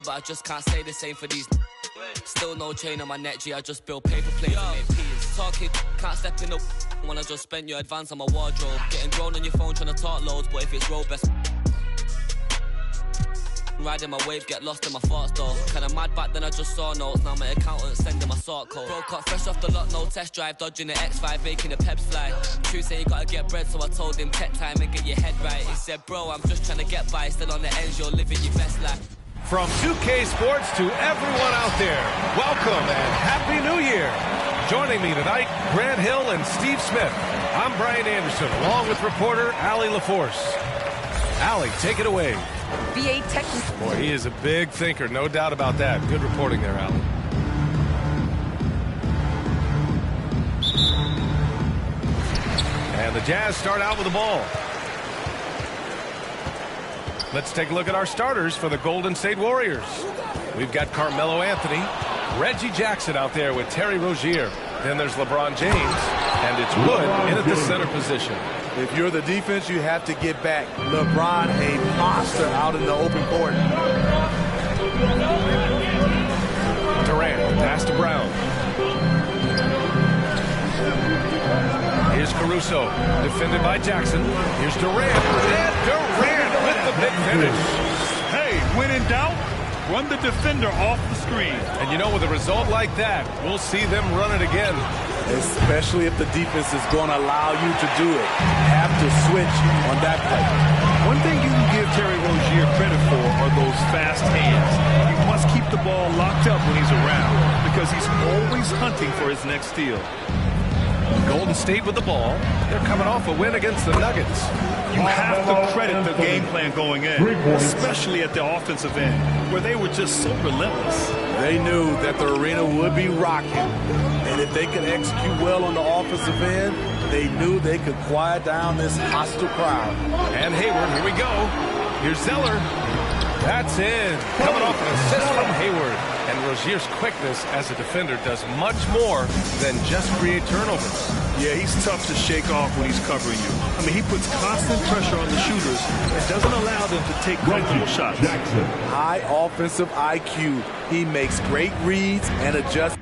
But I just can't say the same for these. Still no chain on my neck, G. I just build paper plates and make peas. Talking, can't step in the when I just spent your advance on my wardrobe. Getting grown on your phone trying to talk loads, but if it's road best. Riding my wave, get lost in my thoughts though. Kinda mad back then I just saw notes. Now my accountant sending my sort code. Broke up fresh off the lot, no test drive. Dodging the X5, making the peps fly. True say you gotta get bread, so I told him tech time and get your head right. He said, bro, I'm just trying to get by. Still on the ends, you're living your best life. From 2K Sports to everyone out there, welcome and Happy New Year. Joining me tonight, Grant Hill and Steve Smith. I'm Brian Anderson, along with reporter Allie LaForce. Allie, take it away. VA Texas. Boy, he is a big thinker, no doubt about that. Good reporting there, Allie. And the Jazz start out with the ball. Let's take a look at our starters for the Golden State Warriors. We've got Carmelo Anthony, Reggie Jackson out there with Terry Rozier. Then there's LeBron James, and it's Wood in at the center position. If you're the defense, you have to get back. LeBron, a monster out in the open court. Durant, pass to Brown. Here's Caruso, defended by Jackson. Here's Durant, and Durant with the big finish. Hey, when in doubt, run the defender off the screen. And you know, with a result like that, we'll see them run it again. Especially if the defense is going to allow you to do it. Have to switch on that play. One thing you can give Terry Rozier credit for are those fast hands. You must keep the ball locked up when he's around because he's always hunting for his next steal. Golden State with the ball. They're coming off a win against the Nuggets. You have to credit the game plan going in, especially at the offensive end, where they were just so relentless. They knew that the arena would be rocking, and if they could execute well on the offensive end, they knew they could quiet down this hostile crowd. And Hayward, here we go. Here's Zeller. That's in. Coming off an assist from Hayward. And Rozier's quickness as a defender does much more than just create turnovers. Yeah, he's tough to shake off when he's covering you. I mean, he puts constant pressure on the shooters and doesn't allow them to take comfortable shots. High offensive IQ. He makes great reads and adjusts.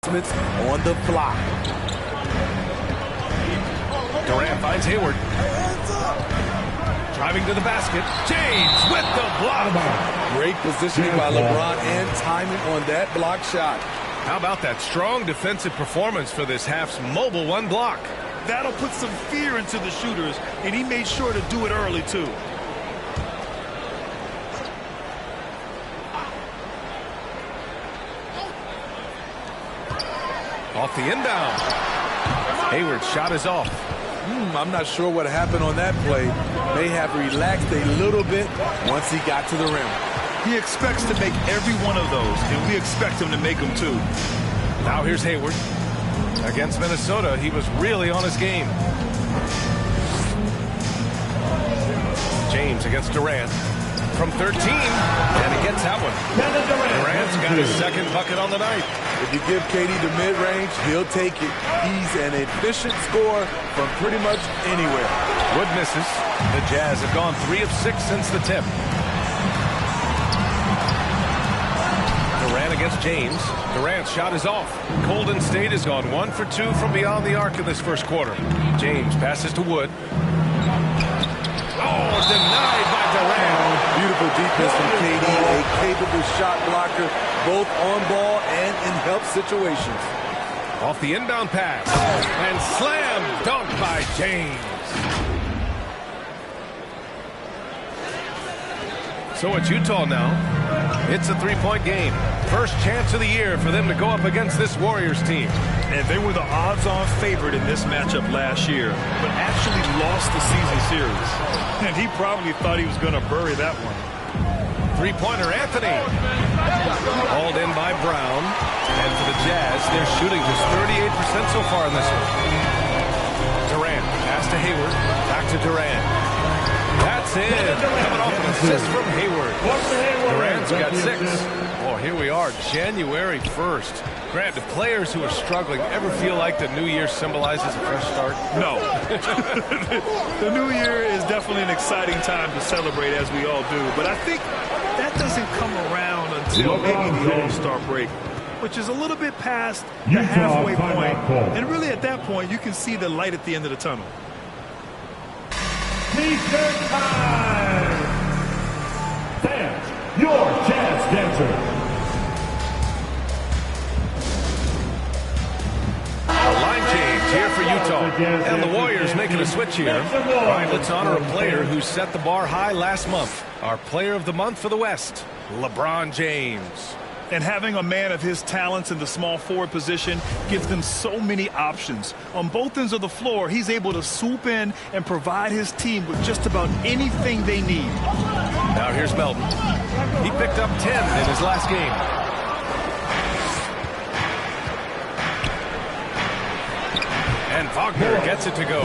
On the fly. Durant finds Hayward. Driving to the basket. James with the block. Great positioning by LeBron and timing on that block shot. How about that strong defensive performance for this half's mobile one block? That'll put some fear into the shooters, and he made sure to do it early, too. Off the inbound. Hayward's shot is off. I'm not sure what happened on that play. May have relaxed a little bit once he got to the rim. He expects to make every one of those, and we expect him to make them too. Now here's Hayward. Against Minnesota, he was really on his game. James against Durant. From 13, and he gets that one. Durant's got his second bucket on the night. If you give KD the mid-range, he'll take it. He's an efficient scorer from pretty much anywhere. Wood misses. The Jazz have gone 3 of 6 since the tip. Durant against James. Durant's shot is off. Golden State has gone 1 for 2 from beyond the arc in this first quarter. James passes to Wood. Oh, denied by Durant. Beautiful defense from KD, a capable shot blocker, both on ball and in help situations. Off the inbound pass, and slam dunk by James. So it's Utah now. It's a three-point game. First chance of the year for them to go up against this Warriors team. And they were the odds-on favorite in this matchup last year, but actually lost the season series. And he probably thought he was going to bury that one. Three-pointer, Anthony. Hauled in by Brown. And for the Jazz, they're shooting just 38% so far in this one. Durant, pass to Hayward. Back to Durant. That's it. Coming off an assist from Hayward. Durant's got 6. Oh, here we are, January 1st. Grant, do players who are struggling ever feel like the new year symbolizes a fresh start? No. The new year is definitely an exciting time to celebrate, as we all do. But I think that doesn't come around until maybe the All-Star break, which is a little bit past the halfway point. And really at that point, you can see the light at the end of the tunnel. T-shirt time! Fans, your Jazz dancer. A line change here for Utah. And the Warriors making a switch here. All right, let's honor a player who set the bar high last month. Our player of the month for the West, LeBron James. And having a man of his talents in the small forward position gives them so many options. On both ends of the floor, he's able to swoop in and provide his team with just about anything they need. Now here's Melton. He picked up 10 in his last game. And Wagner gets it to go.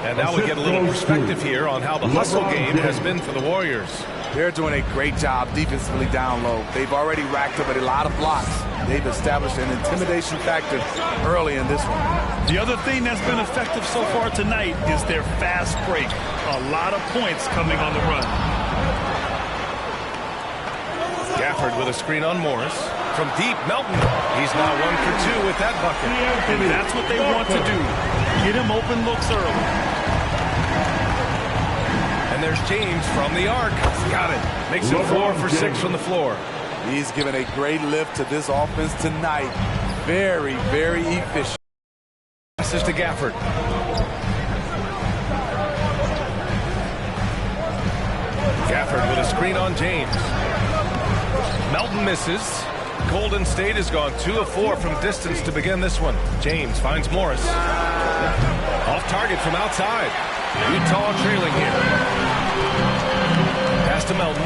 And now we get a little perspective here on how the hustle game has been for the Warriors. They're doing a great job defensively down low. They've already racked up a lot of blocks. They've established an intimidation factor early in this one. The other thing that's been effective so far tonight is their fast break. A lot of points coming on the run. Gafford with a screen on Morris. From deep, Melton. He's now 1 for 2 with that bucket. And that's what they want to do. Get him open looks early. And there's James from the arc. Got it. Makes it 4 for 6 from the floor. He's given a great lift to this offense tonight. Very, very efficient. Passes to Gafford. Gafford with a screen on James. Melton misses. Golden State has gone 2 of 4 from distance to begin this one. James finds Morris. Off target from outside. Utah trailing here. Pass to Melton.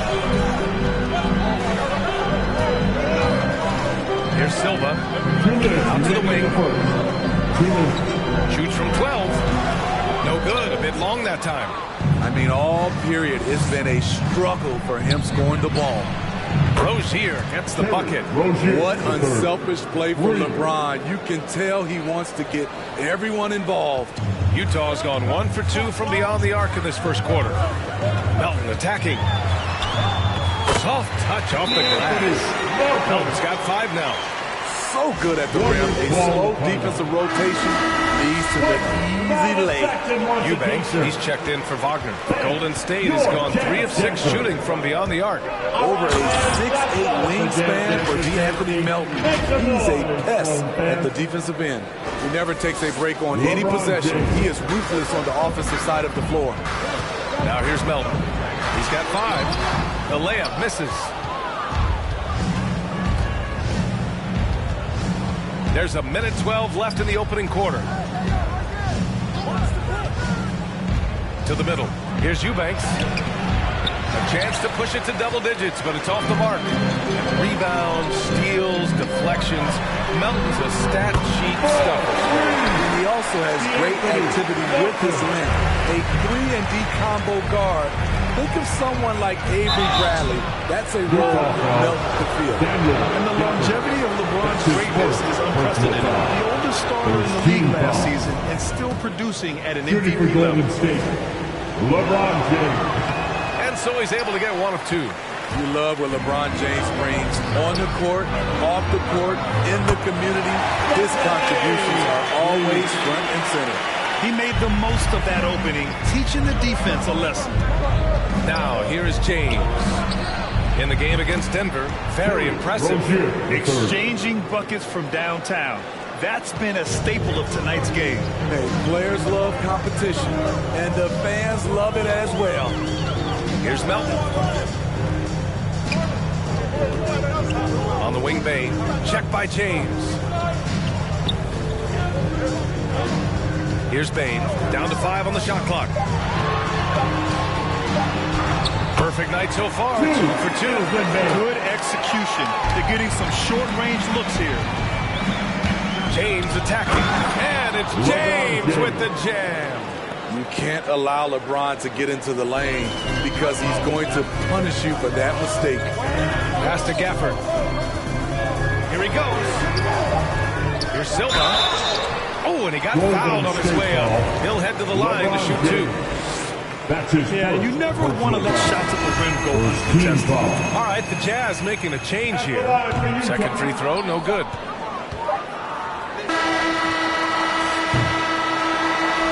Here's Silva. Out to the wing. Shoots from 12. No good. A bit long that time. I mean, all period, it's been a struggle for him scoring the ball. Rozier gets the bucket. What unselfish play for LeBron. You can tell he wants to get everyone involved. Utah's gone 1 for 2 from beyond the arc in this first quarter. Melton attacking. Soft touch off the glass. Melton's got 5 now. So good at the rim. A slow defensive rotation leads to the easy lay. Eubanks, he's checked in for Wagner. Golden State has gone 3 of 6 shooting from beyond the arc. Over a 6'8" wingspan for DeAnthony Melton. He's a pest at the defensive end. He never takes a break on any possession. He is ruthless on the offensive side of the floor. Now here's Melton. He's got 5. The layup misses. There's 1:12 left in the opening quarter. To the middle. Here's Eubanks. A chance to push it to double digits, but it's off the mark. Rebounds, steals, deflections. Melton's a stat sheet stuffer. And he also has great activity with his length. A 3-and-D combo guard. Think of someone like Avery Bradley. That's a role Melton could fill. And the longevity of LeBron's greatness is unprecedented. The oldest star in the league last season and still producing at an MVP level. LeBron James. And so he's able to get 1 of 2. You love what LeBron James brings on the court, off the court, in the community. His contributions are always front and center. He made the most of that opening, teaching the defense a lesson. Now, here is James. In the game against Denver, very impressive. Exchanging buckets from downtown. That's been a staple of tonight's game. Hey, players love competition, and the fans love it as well. Here's Melton. On the wing bay, check by James. Here's Bane, down to 5 on the shot clock. Perfect night so far, 2 for 2. Good execution. They're getting some short-range looks here. James attacking, and it's James with the jam. You can't allow LeBron to get into the lane because he's going to punish you for that mistake. Pass to Gafford. Here he goes. Here's Silva. Oh, and he got fouled on his way up. He'll head to the line to shoot 2. Yeah, you never want to let shots at the rim go uncontested. All right, the Jazz making a change here. Second free throw, no good.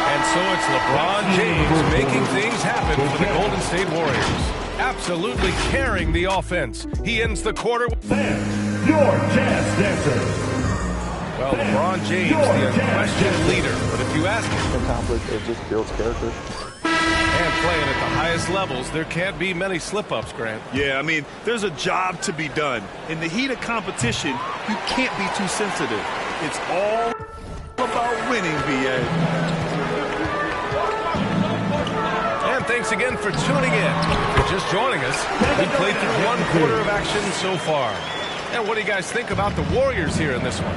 And so it's LeBron James making things happen for the Golden State Warriors. Absolutely carrying the offense. He ends the quarter. Your Jazz Dancer. Well, LeBron James, the unquestioned leader. But if you ask him, conflict, it just builds character. and playing at the highest levels, there can't be many slip-ups, Grant. Yeah, I mean, there's a job to be done. In the heat of competition, you can't be too sensitive. It's all about winning, BA. And thanks again for tuning in. If you're just joining us, we played through one quarter of action so far. And what do you guys think about the Warriors here in this one?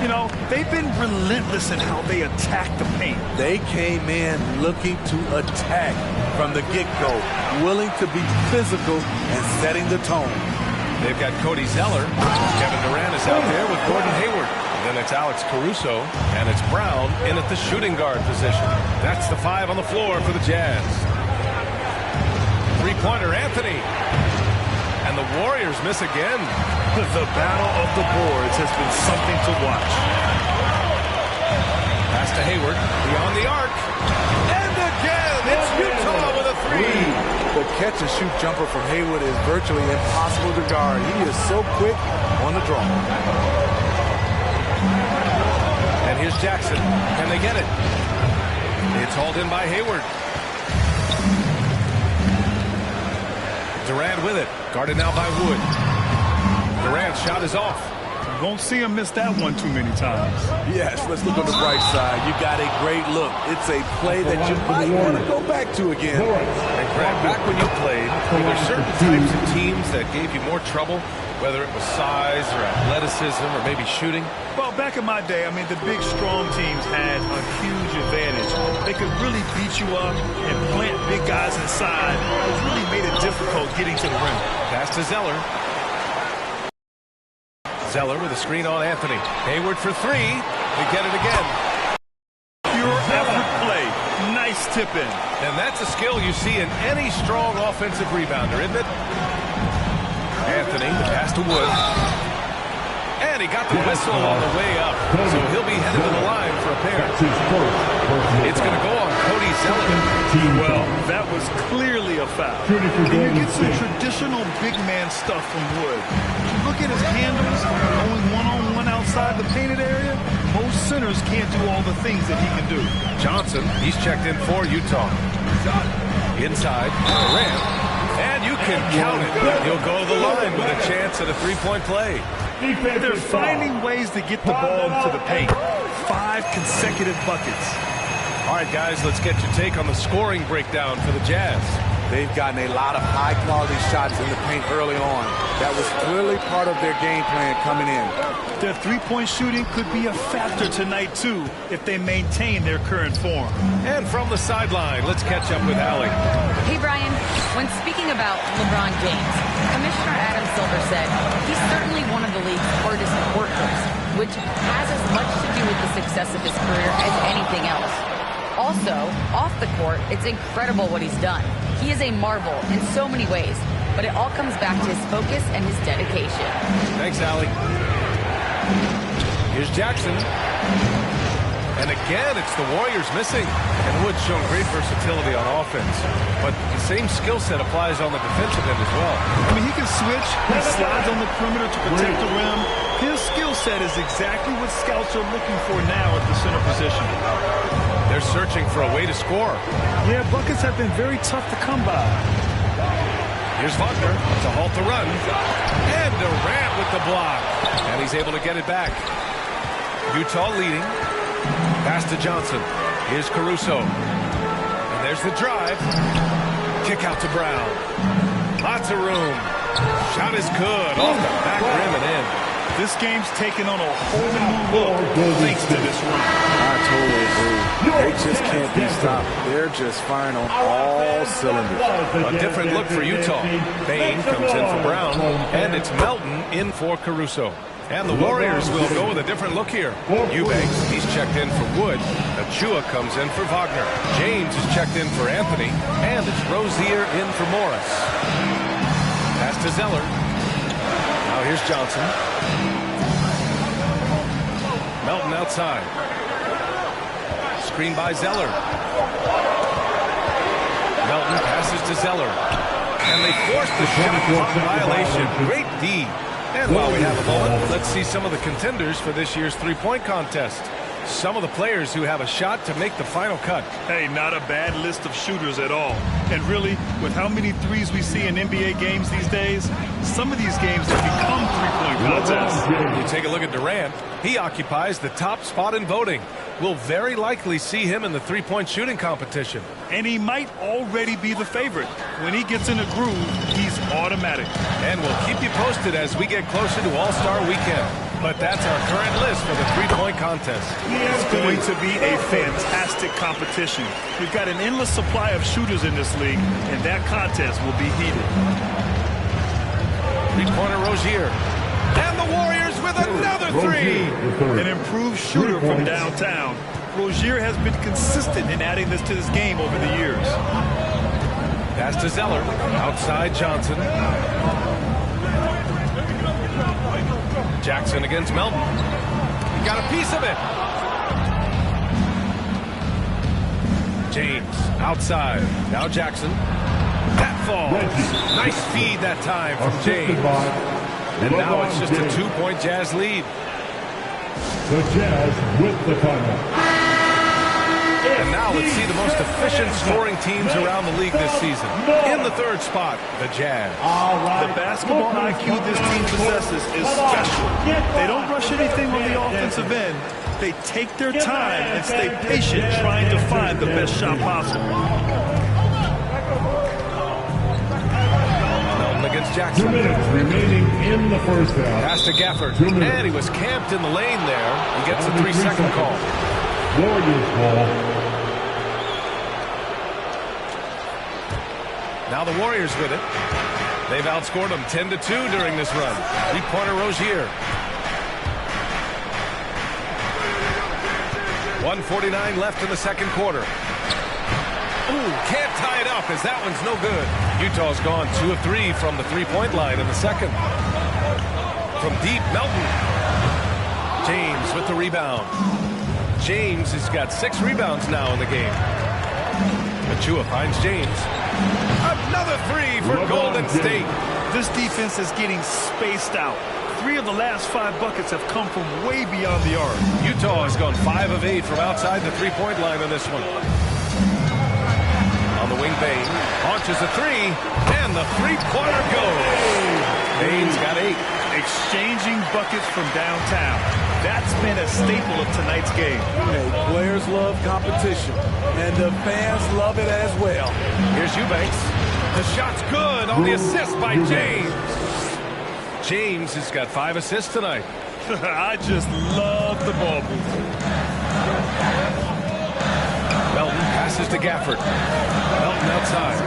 You know, they've been relentless in how they attack the paint. They came in looking to attack from the get-go, willing to be physical and setting the tone. They've got Cody Zeller. Kevin Durant is out there with Gordon Hayward. Then it's Alex Caruso, and it's Brown in at the shooting guard position. That's the 5 on the floor for the Jazz. Three-pointer, Anthony. And the Warriors miss again. The battle of the boards has been something to watch. Pass to Hayward, beyond the arc. And again, it's Utah with a 3. The catch-and-shoot jumper from Hayward is virtually impossible to guard. He is so quick on the draw. And here's Jackson. Can they get it? It's hauled in by Hayward. Durant with it. Guarded now by Wood. Durant's shot is off. You won't see him miss that one too many times. Yes, let's look on the bright side. You got a great look. It's a play that you might want to go back to again. And Grant, back when you played, were there certain types of teams that gave you more trouble, whether it was size or athleticism or maybe shooting? Well, back in my day, I mean, the big, strong teams had a huge advantage. They could really beat you up and plant big guys inside. It really made it difficult getting to the rim. Pass to Zeller. Zeller with a screen on Anthony. Hayward for 3. They get it again. Pure effort play. Nice tip in. And that's a skill you see in any strong offensive rebounder, isn't it? Anthony, the pass to Wood. And he got the whistle on the way up. So he'll be headed to the line for a pair. It's going to go on Cody Zeller. Well, that was clearly a foul. And you get some traditional big man stuff from Wood. You look at his handles, going one-on-one outside the painted area. Most centers can't do all the things that he can do. Johnson, he's checked in for Utah. Inside, Durant. And you can count it. He'll go to the line with a chance at a three-point play. They're finding ways to get the ball to the paint. 5 consecutive buckets. All right, guys, let's get your take on the scoring breakdown for the Jazz. They've gotten a lot of high-quality shots in the paint early on. That was clearly part of their game plan coming in. Their three-point shooting could be a factor tonight, too, if they maintain their current form. And from the sideline, let's catch up with Allie. Hey, Brian. When speaking about LeBron James, Commissioner Adam Silver said he's certainly one of the league's hardest workers, which has as much to do with the success of his career as anything else. Also, off the court, it's incredible what he's done. He is a marvel in so many ways, but it all comes back to his focus and his dedication. Thanks, Allie. Here's Jackson. And again, it's the Warriors missing. And Wood's shown great versatility on offense. But the same skill set applies on the defensive end as well. I mean, he can switch. He slides on the perimeter to protect the rim. His skill set is exactly what scouts are looking for now at the center position. They're searching for a way to score. Yeah, buckets have been very tough to come by. Here's Wagner to halt the run. And Durant with the block. And he's able to get it back. Utah leading. Pass to Johnson. Here's Caruso. And there's the drive. Kick out to Brown. Lots of room. Shot is good. Off the back rim and in. This game's taken on a whole new look thanks to this run. I totally agree. They just can't be stopped. They're just firing on all cylinders. A different look for Utah. Bain comes in for Brown, and it's Melton in for Caruso. And the Warriors will go with a different look here. Eubanks, he's checked in for Wood. Achua comes in for Wagner. James is checked in for Anthony. And it's Rozier in for Morris. Pass to Zeller. Now here's Johnson. Melton outside. Screen by Zeller. Melton passes to Zeller. And they force the shot clock violation. Great D. And while we have a moment, let's see some of the contenders for this year's three-point contest. Some of the players who have a shot to make the final cut. Hey, not a bad list of shooters at all. And really, with how many threes we see in NBA games these days, some of these games have become three-point contests. You take a look at Durant. He occupies the top spot in voting. We'll very likely see him in the three-point shooting competition. And he might already be the favorite. When he gets in a groove, he's automatic. And we'll keep you posted as we get closer to All-Star Weekend. But that's our current list for the three-point contest. It's going to be a fantastic competition. We've got an endless supply of shooters in this league, and that contest will be heated. Three-pointer Rozier. And the Warriors with another three. An improved shooter from downtown. Rozier has been consistent in adding this to this game over the years. Pass to Zeller. Outside Johnson. Jackson against Melton. He got a piece of it. James outside. Now Jackson. That falls. Nice feed that time from James. And now it's just a two-point Jazz lead. The Jazz with the final. And now let's see the most efficient scoring teams around the league this season. In the third spot, the Jazz. The basketball IQ this team possesses is special. They don't rush anything on the offensive end. They take their time and stay patient trying to find the best shot possible. Melton against Jackson. 2 minutes remaining in the first half. Pass to Gafford. And he was camped in the lane there. He gets a 3-second call. Warriors ball. Now the Warriors with it. They've outscored them 10-2 during this run. Three-pointer Rozier. 1:49 left in the second quarter. Ooh, can't tie it up as that one's no good. Utah's gone 2 of 3 from the three-point line in the second. From deep, Melton. James with the rebound. James has got 6 rebounds now in the game. Achua finds James. Another 3 for Golden State. This defense is getting spaced out. 3 of the last 5 buckets have come from way beyond the arc. Utah has gone 5 of 8 from outside the three-point line on this one. On the wing, Bain launches a 3, and the three-pointer goes. Bain's got 8. Exchanging buckets from downtown. That's been a staple of tonight's game. Hey, players love competition, and the fans love it as well. Here's Eubanks. The shot's good on the assist by James. James has got 5 assists tonight. I just love the ball movement. Melton passes to Gafford. Melton outside.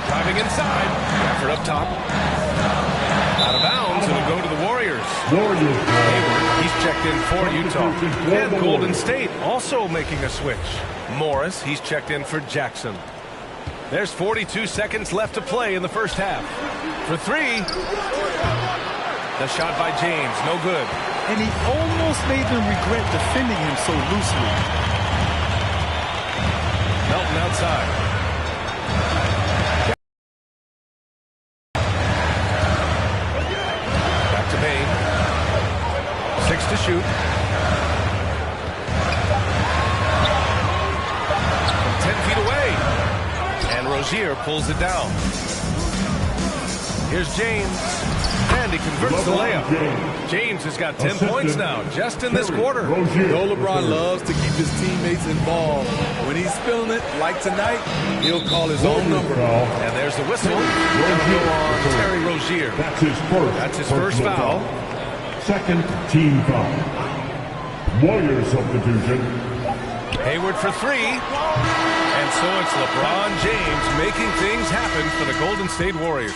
Driving inside. Gafford up top. Out of bounds. It'll go to the Warriors. Hayward, he's checked in for Utah. And Golden State also making a switch. Morris, he's checked in for Jackson. There's 42 seconds left to play in the first half. For 3. The shot by James, no good. And he almost made them regret defending him so loosely. Melton outside. Back to Bain. 6 to shoot. From 10 feet away. And Rozier pulls it down. Here's James. And he converts the layup. James has got 10 points now, just in this quarter. Though LeBron loves to keep his teammates involved, when he's feeling it, like tonight, he'll call his own number. And there's the whistle. Gonna go on Terry Rozier. That's his first foul. Second team foul. Warriors substitution. Hayward for three. And so it's LeBron James making things happen for the Golden State Warriors.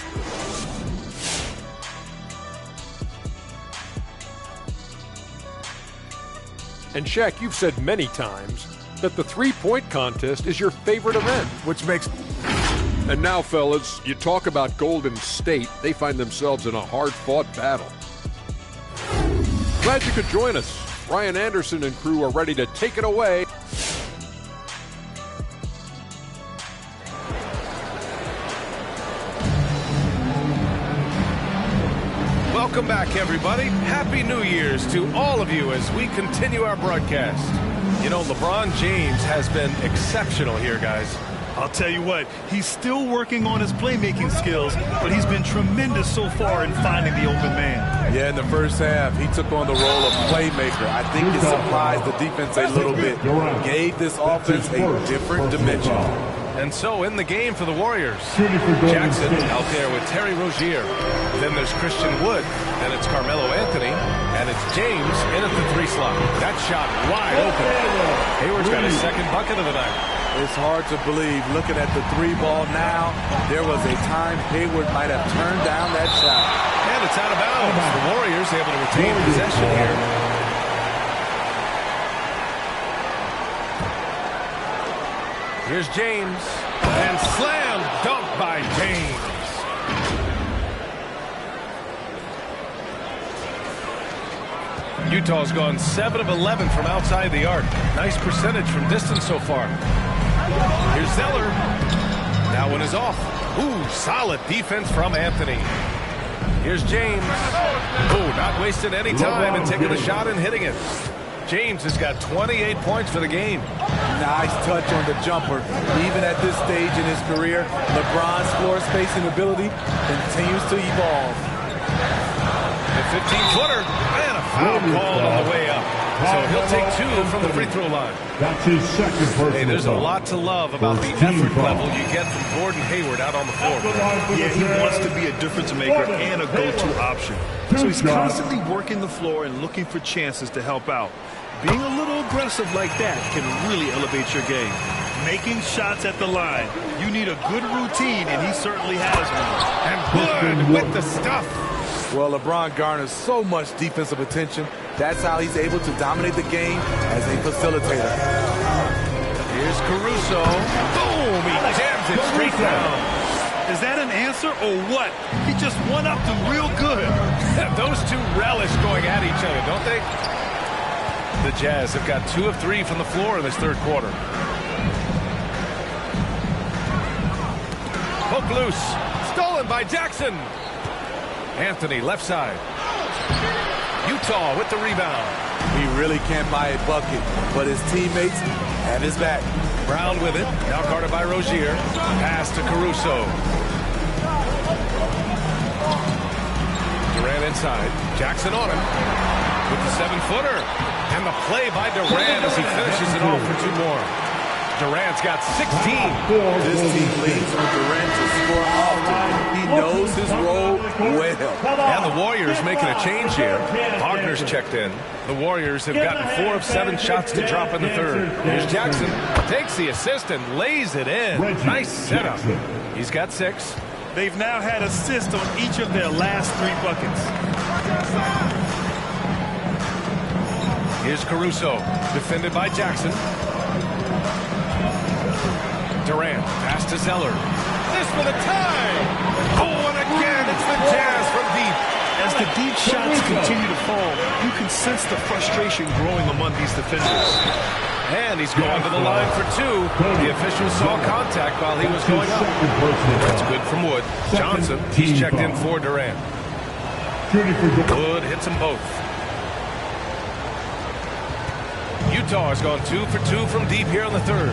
And Shaq, you've said many times that the three-point contest is your favorite event. Which makes... And now, fellas, you talk about Golden State. They find themselves in a hard-fought battle. Glad you could join us. Ryan Anderson and crew are ready to take it away. Welcome back, everybody. Happy New Year's to all of you as we continue our broadcast. You know, LeBron James has been exceptional here, guys. I'll tell you what, he's still working on his playmaking skills, but he's been tremendous so far in finding the open man. Yeah, in the first half, he took on the role of playmaker. I think it surprised the defense a little bit. Gave this offense a different dimension. And so in the game for the Warriors, Jackson out there with Terry Rozier. Then there's Christian Wood. Then it's Carmelo Anthony. And it's James in at the three slot. That shot wide open. Hayward's got his second bucket of the night. It's hard to believe. Looking at the three ball now, there was a time Hayward might have turned down that shot. And it's out of bounds. The Warriors able to retain possession here. Here's James, and slam dunk by James. Utah's gone 7 of 11 from outside the arc. Nice percentage from distance so far. Here's Zeller. That one is off. Ooh, solid defense from Anthony. Here's James. Ooh, not wasting any time and taking the shot and hitting it. James has got 28 points for the game. Nice touch on the jumper. Even at this stage in his career, LeBron's floor spacing ability continues to evolve. The 15-footer and a foul called on the way up. So he'll take two from the free throw line. That's his second personal. Hey, there's a lot to love about the effort level you get from Gordon Hayward out on the floor. Yeah, he wants to be a difference maker and a go-to option. So he's constantly working the floor and looking for chances to help out. Being a little aggressive like that can really elevate your game. Making shots at the line. You need a good routine, and he certainly has one. And Wood with the stuff. Well, LeBron garners so much defensive attention. That's how he's able to dominate the game as a facilitator. Here's Caruso. Boom! He jams it straight down. Is that an answer or what? He just one-upped him real good. Those two relish going at each other, don't they? The Jazz have got 2 of 3 from the floor in this third quarter. Poke loose. Stolen by Jackson. Anthony left side. Utah with the rebound. He really can't buy a bucket, but his teammates have his back. Brown with it. Now guarded by Rozier. Pass to Caruso. Durant inside. Jackson on him. With the 7-footer. And the play by Durant as he finishes it off for 2 more. Durant's got 16. This team leads on Durant to score often. He knows his role well. And the Warriors making a change here. Wagner's checked in. The Warriors have gotten 4 of 7 shots to drop in the third. Here's Jackson. Takes the assist and lays it in. Nice setup. He's got 6. They've now had assists on each of their last 3 buckets. Here's Caruso, defended by Jackson. Durant, pass to Zeller. This for the tie! Oh, and again, it's the Jazz from deep. As the deep shots continue to fall, you can sense the frustration growing among these defenders. And he's going to the line for 2. The official saw contact while he was going up. That's good from Wood. Johnson, he's checked in for Durant. Wood hits them both. Utah has gone 2 for 2 from deep here in the third.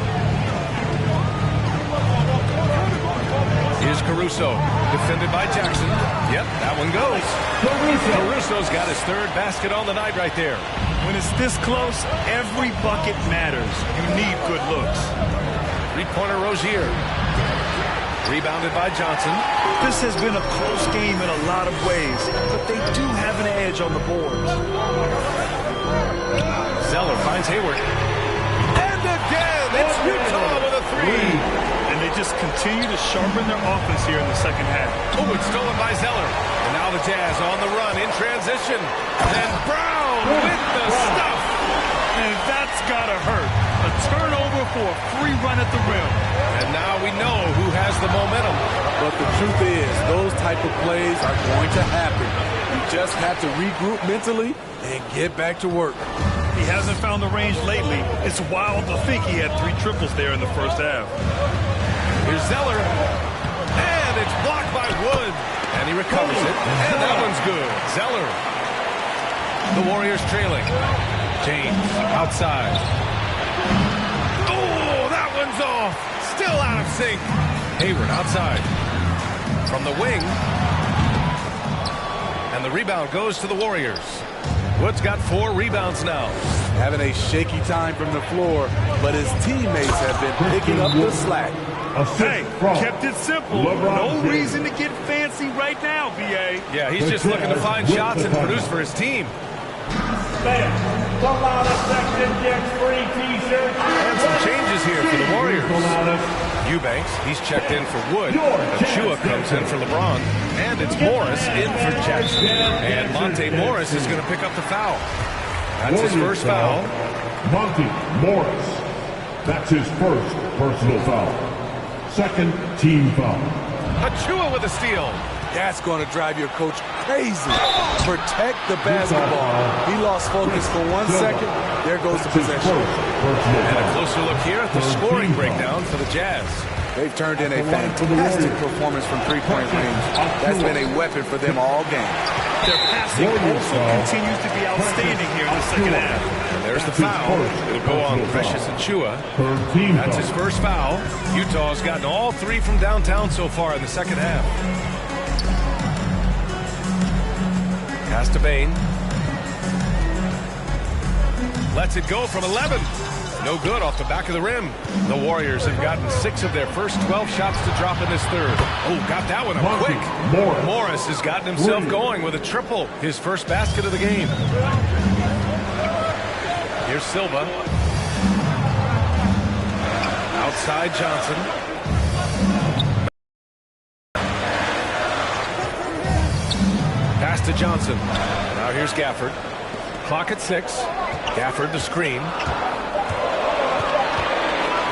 Here's Caruso, defended by Jackson. Yep, that one goes. Caruso's got his third basket on the night right there. When it's this close, every bucket matters. You need good looks. Three-pointer Rozier. Rebounded by Johnson. This has been a close game in a lot of ways, but they do have an edge on the boards. Zeller finds Hayward. And again, it's Utah with a three. And they just continue to sharpen their offense here in the second half. Oh, it's stolen by Zeller. And now the Jazz on the run in transition. And Brown with the stuff. And that's got to hurt. A turnover for a free run at the rim. And now we know who has the momentum. But the truth is, those type of plays are going to happen. You just have to regroup mentally and get back to work. He hasn't found the range lately. It's wild to think he had 3 triples there in the first half. Here's Zeller. And it's blocked by Wood. And he recovers it. And that one's good. Zeller. The Warriors trailing. James outside. Oh, that one's off. Still out of sync. Hayward outside. From the wing. And the rebound goes to the Warriors. Wood's got 4 rebounds now. Having a shaky time from the floor, but his teammates have been picking up the slack. Hey, kept it simple. No reason to get fancy right now, B.A. Yeah, he's just looking to find shots and produce for his team. And some changes here for the Warriors. Eubanks, he's checked in for Wood. Achua comes in for LeBron. And it's Morris in for Jackson. And Monte Morris is going to pick up the foul. That's his first foul. Monte Morris. That's his first personal foul. Second team foul. Achua with a steal. That's going to drive your coach crazy. Protect the basketball. He lost focus for 1 second. There goes the possession. And a closer look here at the scoring breakdown for the Jazz. They've turned in a fantastic performance from three-point range. That's been a weapon for them all game. Their passing also continues to be outstanding here in the second half. And there's the foul. It'll go on Precious Achua. That's his first foul. Utah's gotten all 3 from downtown so far in the second half. Pass to Bane. Lets it go from 11. No good off the back of the rim. The Warriors have gotten 6 of their first 12 shots to drop in this third. Oh, got that one up quick. Morris has gotten himself going with a triple. His first basket of the game. Here's Silva. Outside Johnson. Pass to Johnson. Now here's Gafford. Clock at 6. Gafford the screen.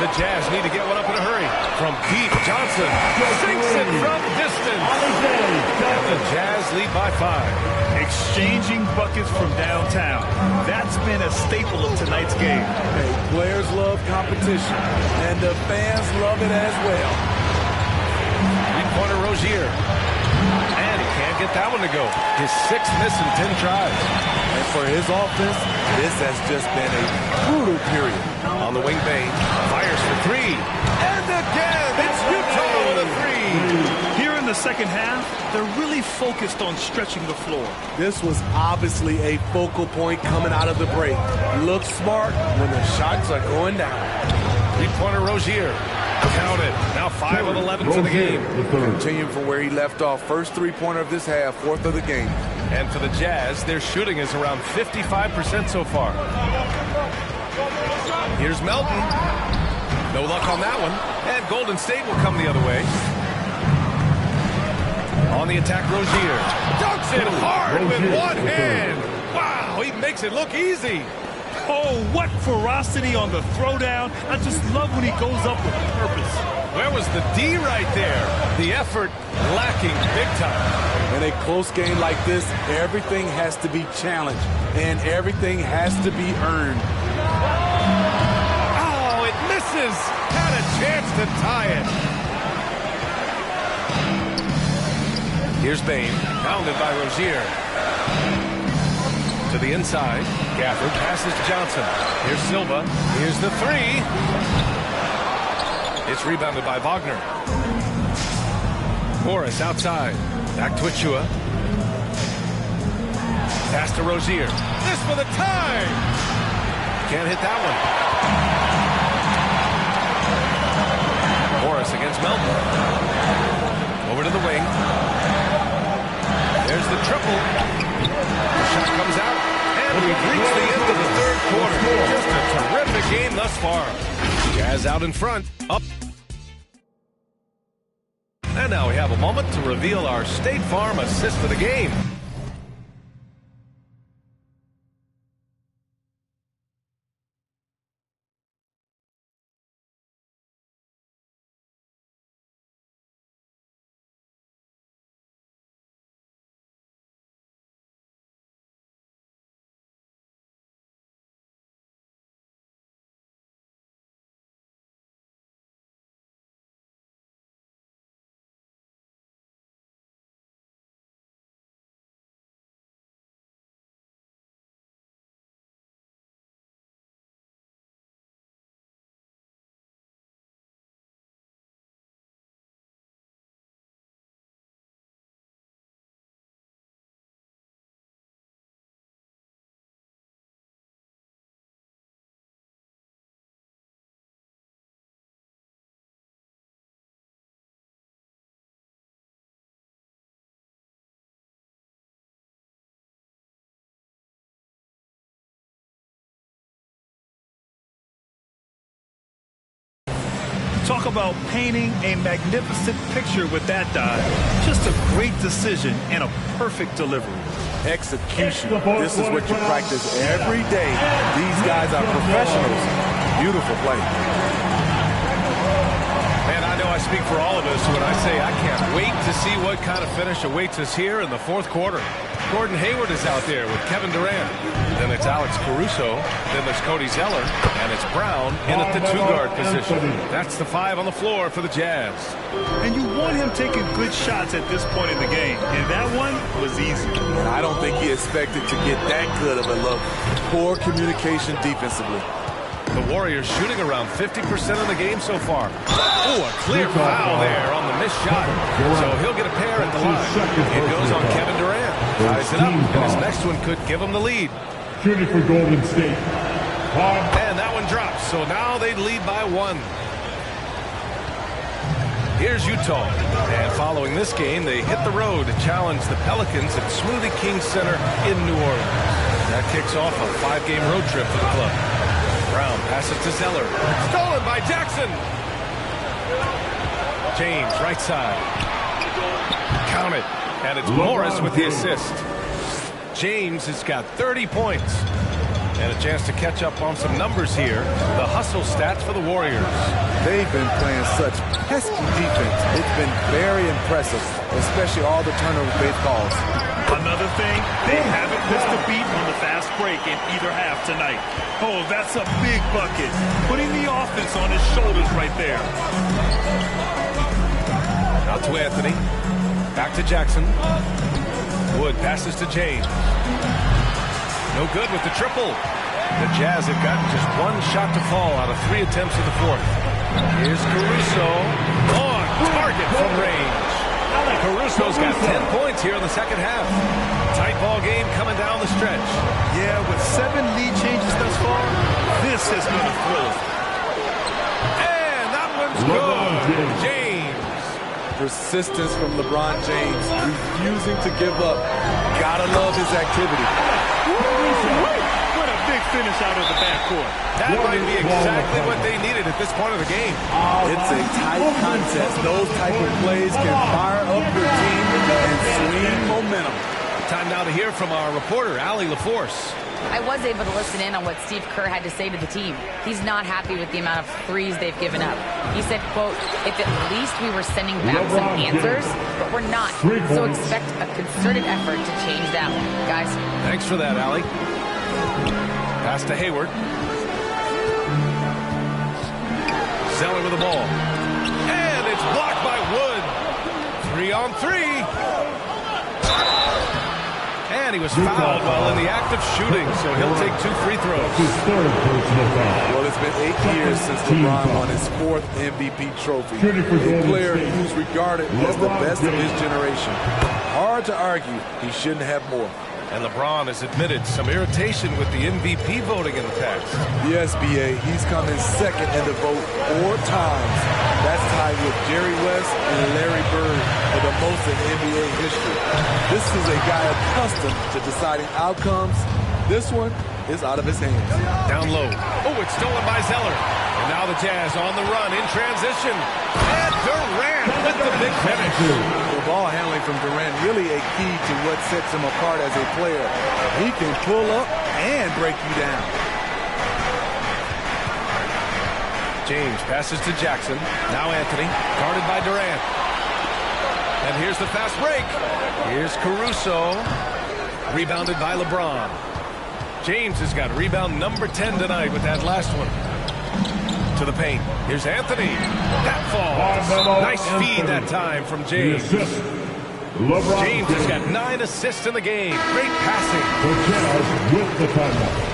The Jazz need to get one up in a hurry. From deep, Johnson sinks it from distance. And the Jazz lead by 5. Exchanging buckets from downtown. That's been a staple of tonight's game. Hey, players love competition, and the fans love it as well. Three-pointer Rozier. And he can't get that one to go. His 6th miss in 10 tries. And for his offense, this has just been a brutal period. On the wing, Bane fires for 3. And again, it's Utah with a 3. Here in the second half, they're really focused on stretching the floor. This was obviously a focal point coming out of the break. Look smart when the shots are going down. Three-pointer Rozier. Counted. Now 5 of 11 for the game. Continuing from where he left off. First three-pointer of this half, 4th of the game. And for the Jazz, their shooting is around 55% so far. Here's Melton. No luck on that one. And Golden State will come the other way. On the attack, Rozier. Dunks it hard with one hand. Wow, he makes it look easy. Oh, what ferocity on the throwdown. I just love when he goes up with purpose. Where was the D right there? The effort lacking big time. In a close game like this, everything has to be challenged, and everything has to be earned. Oh, it misses. Had a chance to tie it. Here's Bane, pounded by Rozier. To the inside, Gafford passes to Johnson. Here's Silva. Here's the 3. It's rebounded by Wagner. Morris outside. Back to Achua. Pass to Rozier. This for the tie. Can't hit that one. Morris against Melton. Over to the wing. There's the triple. The shot comes out. And we've reached the end of the third quarter. Just a terrific game thus far. Jazz out in front. Up. And now we have a moment to reveal our State Farm assist for the game. Talk about painting a magnificent picture with that dive. Just a great decision and a perfect delivery. Execution. This is what you practice every day. These guys are professionals. Beautiful play. Man, I know I speak for all of us when I say I can't wait to see what kind of finish awaits us here in the fourth quarter. Gordon Hayward is out there with Kevin Durant. Then it's Alex Caruso. Then there's Cody Zeller. And it's Brown in at the two-guard position. That's the 5 on the floor for the Jazz. And you want him taking good shots at this point in the game. And that one was easy. And I don't think he expected to get that good of a look. Poor communication defensively. The Warriors shooting around 50% of the game so far. Oh, a clear foul there on the missed shot. So he'll get a pair at the line. It goes on Kevin Durant. Ties it up, and his next one could give him the lead. Shooting for Golden State. And that one drops, so now they lead by 1. Here's Utah. And following this game, they hit the road to challenge the Pelicans at Smoothie King Center in New Orleans. That kicks off a 5-game road trip for the club. Brown passes to Zeller. Stolen by Jackson. James, right side. Count it. And it's Morris with the assist. James has got 30 points. And a chance to catch up on some numbers here. The hustle stats for the Warriors. They've been playing such pesky defense. It's been very impressive, especially all the turnovers they've caused. Another thing, they haven't missed a beat on the fast break in either half tonight. Oh, that's a big bucket. Putting the offense on his shoulders right there. Out to Anthony. Back to Jackson. Wood passes to James. No good with the triple. The Jazz have gotten just 1 shot to fall out of 3 attempts in the fourth. Here's Caruso. On target from range. Caruso's got 10 points here in the second half. Tight ball game coming down the stretch. Yeah, with 7 lead changes thus far, this has been a thriller. And that one's good. James. Persistence from LeBron James, refusing to give up. Gotta love his activity. What a big finish out of the backcourt. That might be exactly what they needed at this point of the game. It's a tight contest. Those type of plays can fire up your team and swing momentum. Time now to hear from our reporter, Allie LaForce. I was able to listen in on what Steve Kerr had to say to the team. He's not happy with the amount of threes they've given up. He said, quote, if at least we were sending back some answers, but we're not. So expect a concerted effort to change that one, guys. Thanks for that, Allie. Pass to Hayward. Zeller with the ball. And it's blocked by Wood. 3 on 3. And he was fouled while in the act of shooting, so he'll take 2 free throws. Well, it's been 8 years since LeBron won his 4th MVP trophy. A player who's regarded as the best of his generation. Hard to argue he shouldn't have more. And LeBron has admitted some irritation with the MVP voting in the past. Yes, B.A., he's come in second in the vote 4 times. That's tied with Jerry West and Larry Bird for the most in NBA history. This is a guy accustomed to deciding outcomes. This one is out of his hands. Down low. Oh, it's stolen by Zeller. And now the Jazz on the run in transition. And Durant with the big finish. The ball handling from Durant really a key to what sets him apart as a player. He can pull up and break you down. James passes to Jackson. Now Anthony, guarded by Durant. And here's the fast break. Here's Caruso. Rebounded by LeBron. James has got rebound number 10 tonight with that last one. To the paint. Here's Anthony. That falls. Nice feed that time from James. James has got 9 assists in the game. Great passing. With the timeout.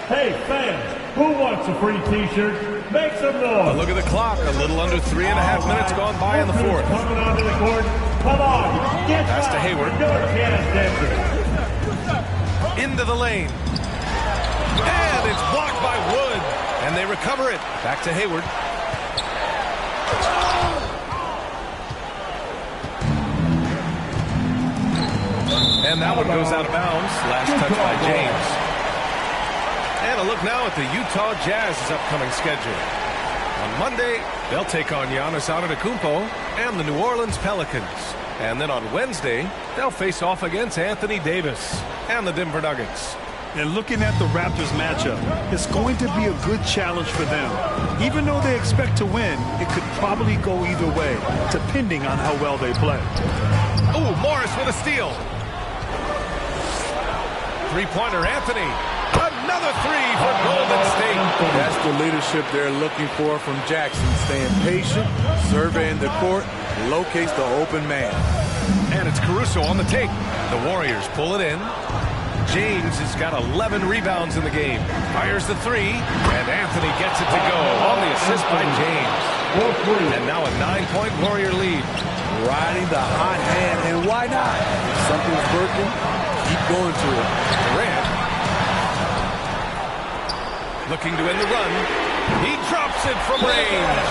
Hey, fans, who wants a free T-shirt? Make some noise. Look at the clock. A little under 3.5 minutes gone by in the 4th. Coming onto the court. Come on. Get Pass to Hayward. Into the lane. And it's blocked by Wood. And they recover it. Back to Hayward. And that one goes out of bounds. Last touch by James. And a look now at the Utah Jazz's upcoming schedule. On Monday, they'll take on Giannis Antetokounmpo and the New Orleans Pelicans. And then on Wednesday, they'll face off against Anthony Davis and the Denver Nuggets. And looking at the Raptors matchup, it's going to be a good challenge for them. Even though they expect to win, it could probably go either way, depending on how well they play. Oh, Morris with a steal. Three-pointer, Anthony. Another 3 for Golden State. That's the leadership they're looking for from Jackson. Staying patient, surveying the court, locates the open man. And it's Caruso on the take. The Warriors pull it in. James has got 11 rebounds in the game. Fires the 3, and Anthony gets it to go on the assist by James. And now a 9-point Warrior lead. Riding the hot hand, and why not? If something's working, keep going to it. Durant looking to end the run. He drops it from range.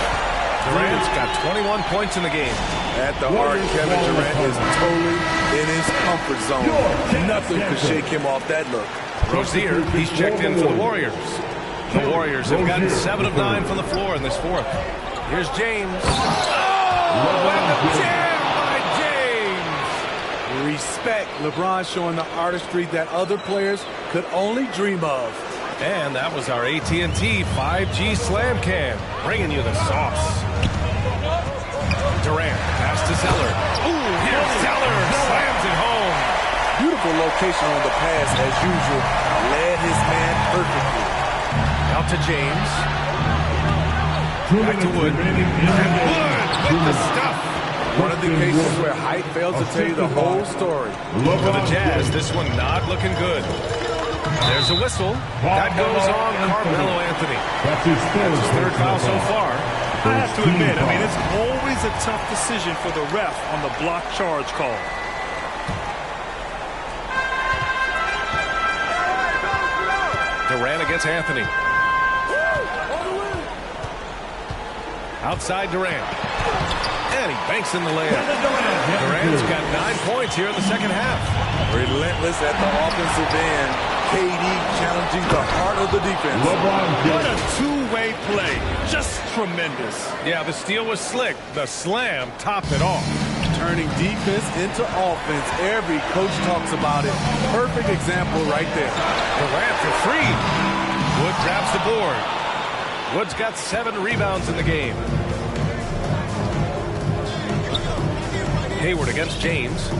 Durant's got 21 points in the game. At the heart, Kevin Durant is totally in his comfort zone. Nothing could shake him off that look. Rozier, he's checked in for the Warriors. The Warriors have gotten 7 of 9 from the floor in this 4th. Here's James. Oh, and the jam by James. Respect. LeBron showing the artistry that other players could only dream of. And that was our AT&T 5G Slam Cam, bringing you the sauce. Durant, pass to Zeller. Ooh, here's Zeller, slams it home. Beautiful location on the pass as usual. Led his man perfectly. Out to James. Back to Wood. And Wood with the stuff. One of the cases where height fails to tell you the whole story. For the Jazz, this one not looking good. There's a whistle. That goes on Carmelo Anthony. That's his 3rd foul so far. I have to admit, it's always a tough decision for the ref on the block charge call. Durant against Anthony. Outside Durant. And he banks in the layup. Durant's got 9 points here in the second half. Relentless at the offensive end. KD challenging the heart of the defense. What a two-way play. Just tremendous. Yeah, the steal was slick. The slam topped it off. Turning defense into offense. Every coach talks about it. Perfect example right there. Durant for 3. Wood grabs the board. Wood's got 7 rebounds in the game. Hayward against James.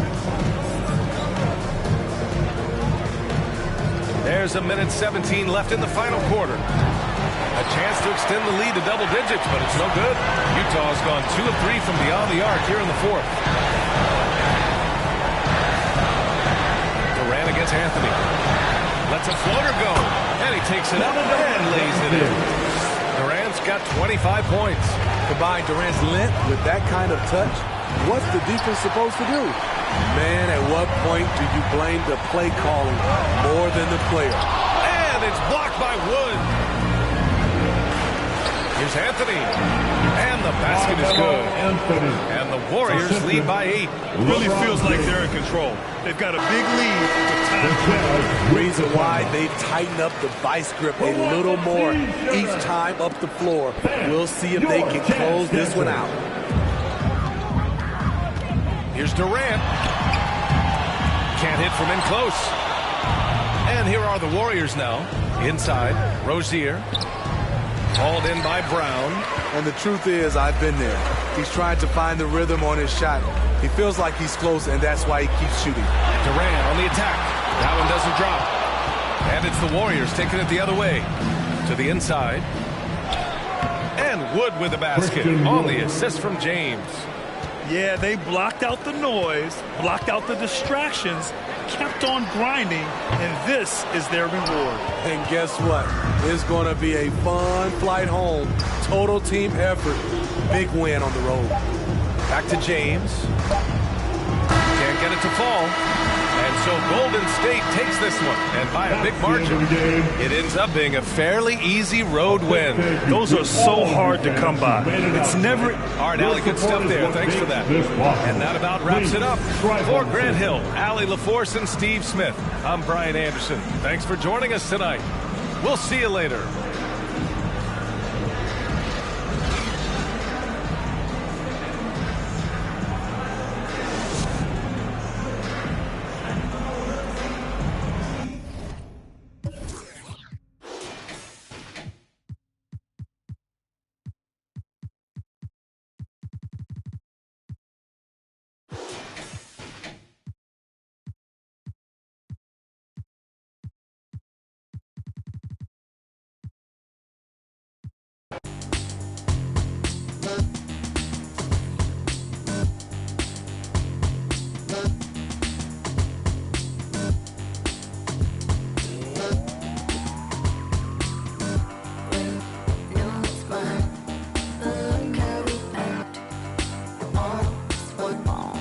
There's 1:17 left in the final quarter. A chance to extend the lead to double digits, but it's no good. Utah's gone 2 of 3 from beyond the arc here in the 4th. Here's Anthony. Lets a floater go. And he takes it up and lays it in. Durant's got 25 points. Combine Durant's length with that kind of touch. What's the defense supposed to do? Man, at what point do you blame the play calling more than the player? And it's blocked by Wood. Here's Anthony. And the basket is good. And the Warriors lead by 8. It really feels like they're in control. They've got a big lead with time. Reason why they've tightened up the vice grip a little more each time up the floor. We'll see if they can close this one out. Here's Durant. Can't hit from in close. And here are the Warriors now. Inside, Rozier. Hauled in by Brown. And the truth is, I've been there. He's trying to find the rhythm on his shot. He feels like he's close, and that's why he keeps shooting. Durant on the attack. That one doesn't drop. And it's the Warriors taking it the other way. To the inside. And Wood with the basket on the assist from James. Yeah, they blocked out the noise, blocked out the distractions, kept on grinding, and this is their reward. And guess what? It's going to be a fun flight home. Total team effort. Big win on the road. Back to James. Can't get it to fall. And so Golden State takes this one. And by a big margin, it ends up being a fairly easy road win. Those are so hard to come by. It's never... All right, Allie, good stuff there. Thanks for that. And that about wraps it up. For Grant Hill, Allie LaForce, and Steve Smith, I'm Brian Anderson. Thanks for joining us tonight. We'll see you later. Look how we act. All this football.